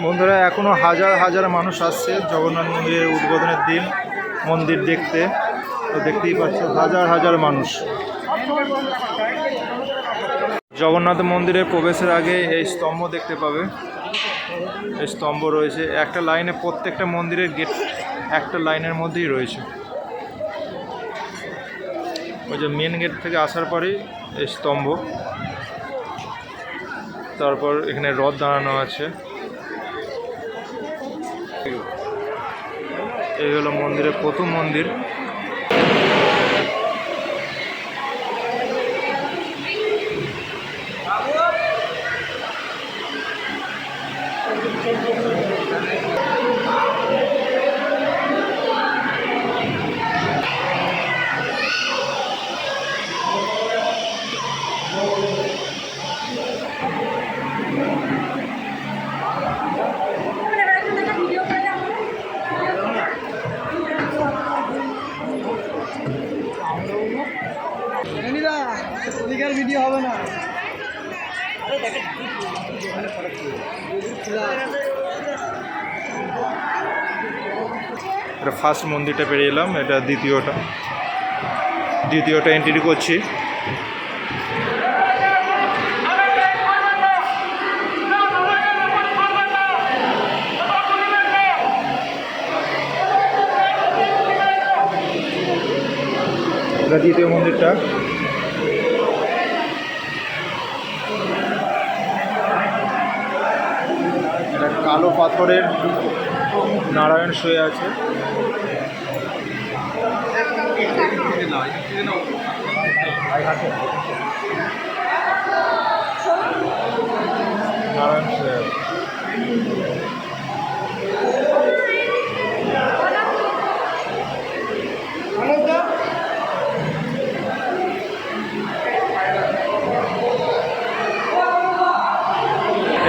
বন্ধুরা এখনও হাজার হাজার মানুষ আসছে জগন্নাথ মন্দিরের উদ্বোধনের দিন মন্দির দেখতে। তো দেখতেই পাচ্ছ হাজার হাজার মানুষ। জগন্নাথ মন্দিরে প্রবেশের আগে এই স্তম্ভ দেখতে পাবে। এই স্তম্ভ রয়েছে একটা লাইনে, প্রত্যেকটা মন্দিরের গেট একটা লাইনের মধ্যেই রয়েছে। ওই যে মেন গেট থেকে আসার পরেই এই স্তম্ভ, তারপর এখানে রথ দাঁড়ানো আছে। এই হলো মন্দিরের প্রথম মন্দির। ভিডিও হবে না। এটা ফার্স্ট মন্দিরটা পেরিয়ে এলাম, এটা দ্বিতীয়টা এন্ট্রি করছি। এটা দ্বিতীয় মন্দিরটা। এটা কালো পাথরের নারায়ণ শুয়ে আছে। নারায়ণ শুয়ে আছে।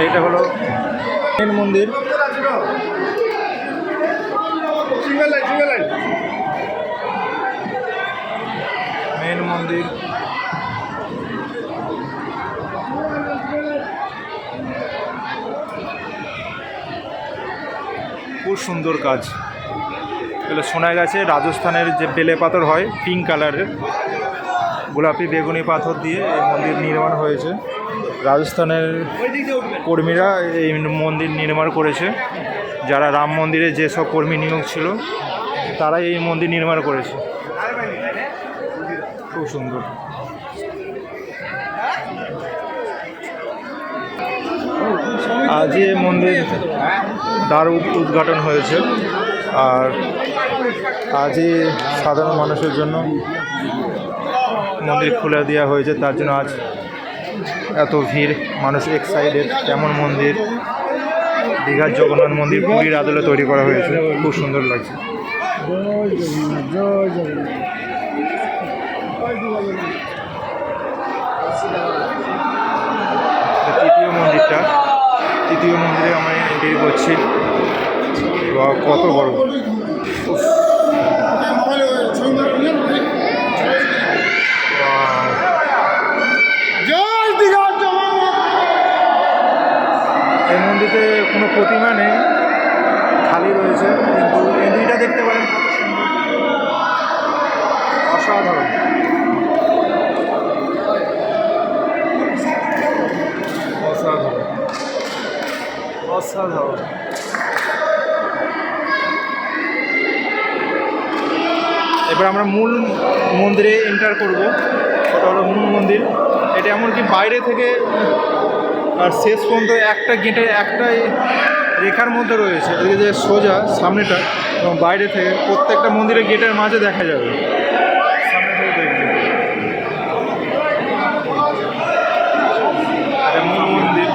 এইটা হলো মেন মন্দির। মেন মন্দির খুব সুন্দর কাজ। এগুলো শোনা গেছে রাজস্থানের যে বেলে পাথর হয় পিঙ্ক কালারের, গোলাপি বেগুনি পাথর দিয়ে এই মন্দির নির্মাণ হয়েছে। রাজস্থানের কর্মীরা এই মন্দির নির্মাণ করেছে। যারা রাম মন্দিরে যেসব কর্মী নিয়োগ ছিল তারাই এই মন্দির নির্মাণ করেছে। খুব সুন্দর। আজ এই মন্দির দ্বার উদ্ঘাটন হয়েছে, আর আজই সাধারণ মানুষের জন্য মন্দির খুলে দেওয়া হয়েছে। তার জন্য আজ এত ভিড়, মানুষ এক্সাইটেড। কেমন মন্দির, দীঘার জগন্নাথ মন্দির পুরীর আদলে তৈরি করা হয়েছে, খুব সুন্দর লাগছে। তৃতীয় মন্দিরে আমরা এন্ট্রি করছি। কত বড়! এই মন্দিরে কোনো প্রতিমা নেই, খালি রয়েছে, কিন্তু এন্ট্রিটা দেখতে পারেন কত সুন্দর, অসাধারণ। অসাধারণ অসাধারণ। এবার আমরা মূল মন্দিরে এন্টার করব। ওটা হলো মূল মন্দির। এটা এমনকি বাইরে থেকে আর শেষ পর্যন্ত একটা গেটে একটা রেখার মধ্যে রয়েছে। এদিকে যে সোজা সামনেটা এবং বাইরে থেকে প্রত্যেকটা মন্দিরের গেটের মাঝে দেখা যাবে। সামনে থেকে দেখবে এটা মূল মন্দির।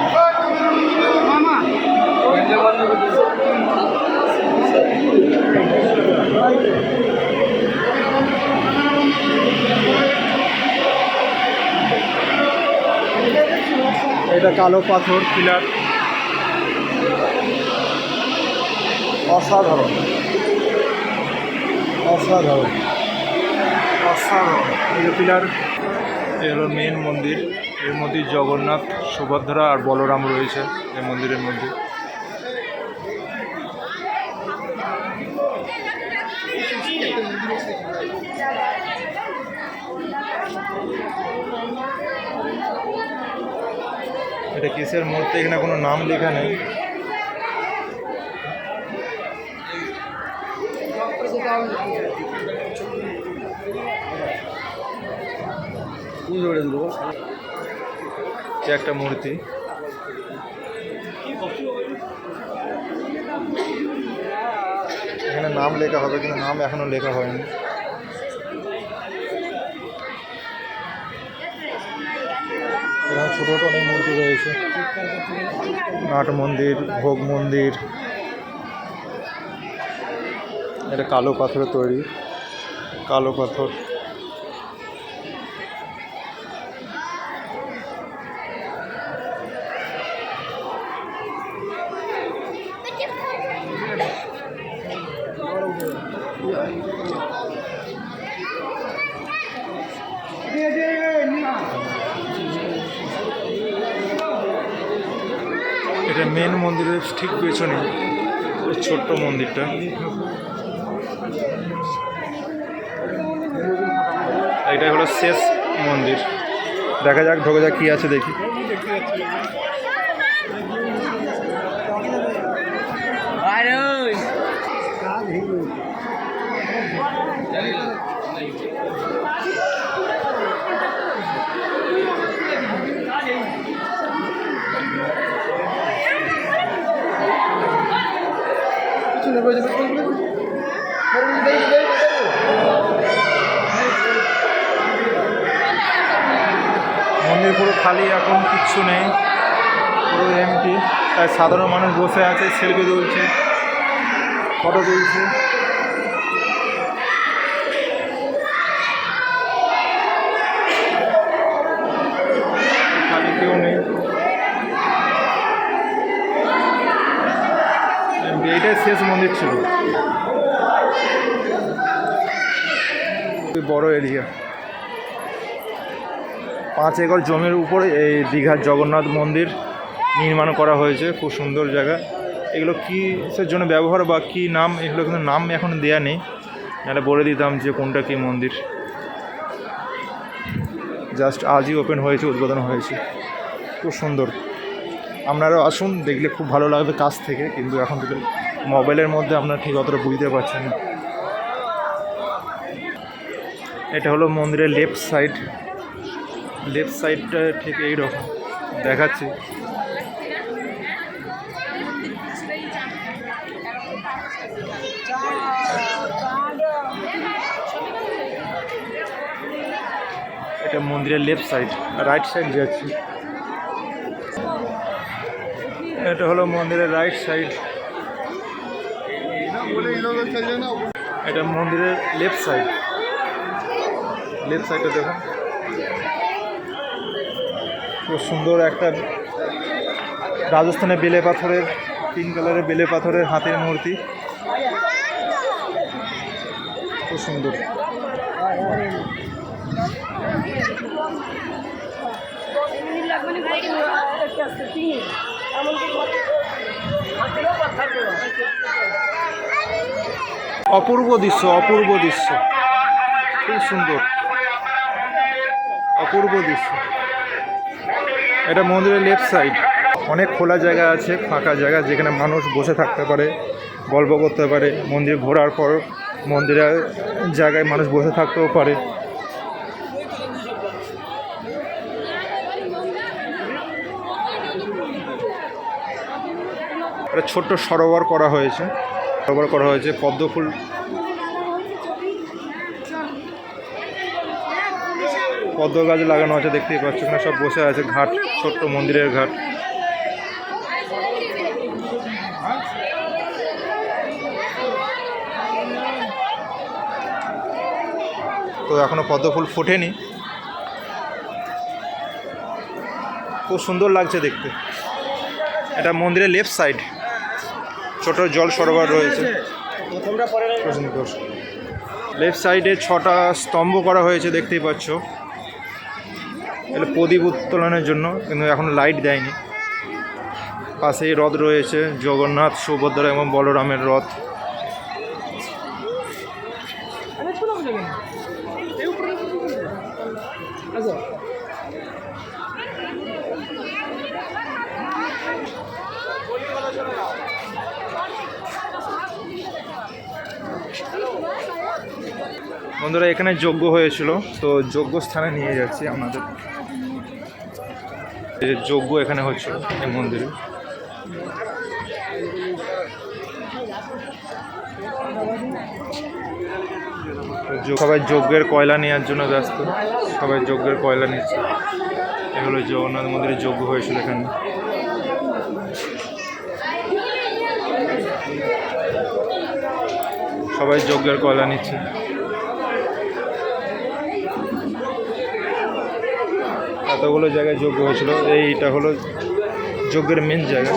এটা কালো পাথর পিলার, অসাধারণ অসাধারণ অসাধারণ। এই পিলার, এই হলো মেন মন্দির। এর মধ্যে জগন্নাথ, সুভদ্রা আর বলরাম রয়েছে এই মন্দিরের মধ্যে। এটা কিসের মূর্তি, এখানে কোনো নাম লেখা নেই। একটা মূর্তি, এখানে নাম লেখা হবে কিন্তু নাম এখনো লেখা হয়নি। এখানে ছোটো ছোটো অনেক মূর্তি রয়েছে, নাট মন্দির, ভোগ মন্দির। এটা কালো পাথরের তৈরি, কালো পাথর। এটা মেন মন্দিরের ঠিক পেছনে ছোট্ট মন্দিরটা। এটা হলো শেষ মন্দির। দেখা যাক, ঢোকা যাক, কি আছে দেখি। মন্দির পুরো খালি, এখন কিচ্ছু নেই, পুরো এমটি। তাই সাধারণ মানুষ বসে আছে, সেলফি তুলছে, ফটো তুলছে। খালি কেউ নেই, এইটাই শেষ মন্দির ছিল। বড় এরিয়া, 5 একর জমির উপরে এই দীঘার জগন্নাথ মন্দির নির্মাণ করা হয়েছে। খুব সুন্দর জায়গা। এগুলো কিসের জন্য ব্যবহার বা কী নাম, এগুলো কিন্তু নাম এখন দেয়া নেই, নাহলে বলে দিতাম যে কোনটা কী মন্দির। জাস্ট আজই ওপেন হয়েছে, উদ্বোধন হয়েছে। খুব সুন্দর, আপনারাও আসুন, দেখলে খুব ভালো লাগবে কাছ থেকে, কিন্তু এখন থেকে মোবাইলের মধ্যে আপনারা ঠিক অতটা বুঝতে পারছেন না। এটা হলো মন্দিরের লেফট সাইড। লেফট সাইডটা ঠিক এইরকম দেখাচ্ছি। এটা মন্দিরের লেফট সাইড, রাইট সাইড যাচ্ছি। এটা হলো মন্দিরের রাইট সাইড। এটা মন্দিরের লেফট সাইড। লেফট সাইডটা দেখুন, খুব সুন্দর একটা রাজস্থানের বেলে পাথরের, 3 কালারের বেলে পাথরের হাতের মূর্তি, খুব সুন্দর। অপূর্ব দৃশ্য, অপূর্ব দৃশ্য, খুব সুন্দর, অপূর্ব দৃশ্য। এটা মন্দিরের লেফট সাইড। অনেক খোলা জায়গা আছে, ফাঁকা জায়গা, যেখানে মানুষ বসে থাকতে পারে, গল্প করতে পারে। মন্দির ঘোরার পর মন্দিরের জায়গায় মানুষ বসে থাকতেও পারে। একটা ছোট্ট সরোবর করা হয়েছে, পদ্ম ফুল। পদ্ম গাছ লাগানো আছে, দেখতেই পাচ্ছ, এখানে সব বসে আছে। ঘাট, ছোট্ট মন্দিরের ঘাট। তো এখনো পদ্ম ফুল ফোটেনি, খুব সুন্দর লাগছে দেখতে। এটা মন্দিরের লেফট সাইড, ছোট জল সরোবর রয়েছে। লেফট সাইডে 6টা স্তম্ভ করা হয়েছে, দেখতেই পাচ্ছ। এটা প্রদীপ উত্তোলনের জন্য, কিন্তু এখনো লাইট দেয়নি। পাশেই রথ রয়েছে, জগন্নাথ, সুভদ্রা এবং বলরামের রথ। বন্ধুরা এখানে যজ্ঞ হয়েছিল, তো যজ্ঞ স্থানে নিয়ে যাচ্ছি আপনাদের। এই যে যজ্ঞ এখানে হচ্ছিল এই মন্দিরে। সবাই যজ্ঞের কয়লা নেওয়ার জন্য ব্যস্ত, সবাই যজ্ঞের কয়লা নিচ্ছে। এগুলো জগন্নাথ মন্দিরে যজ্ঞ হয়েছিল এখানে। সবাই যজ্ঞের কয়লা নিচ্ছে। এতগুলো জায়গায় যজ্ঞ হয়েছিল, এইটা হলো যজ্ঞের মেন জায়গা।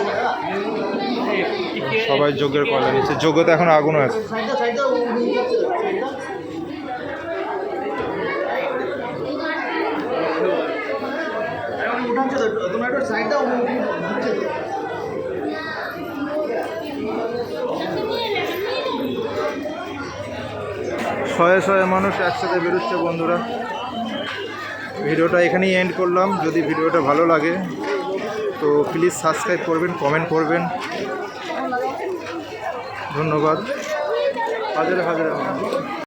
সবাই যজ্ঞের কয়লা নিচ্ছে, যজ্ঞতে এখন আগুনও আছে। শয়ে শয়ে মানুষ একসাথে বেরোচ্ছে বন্ধুরা। ভিডিওটা এখানেই এন্ড করলাম। যদি ভিডিওটা ভালো লাগে তো প্লিজ সাবস্ক্রাইব করবেন, কমেন্ট করবেন। ধন্যবাদ। হাজারে হাজারে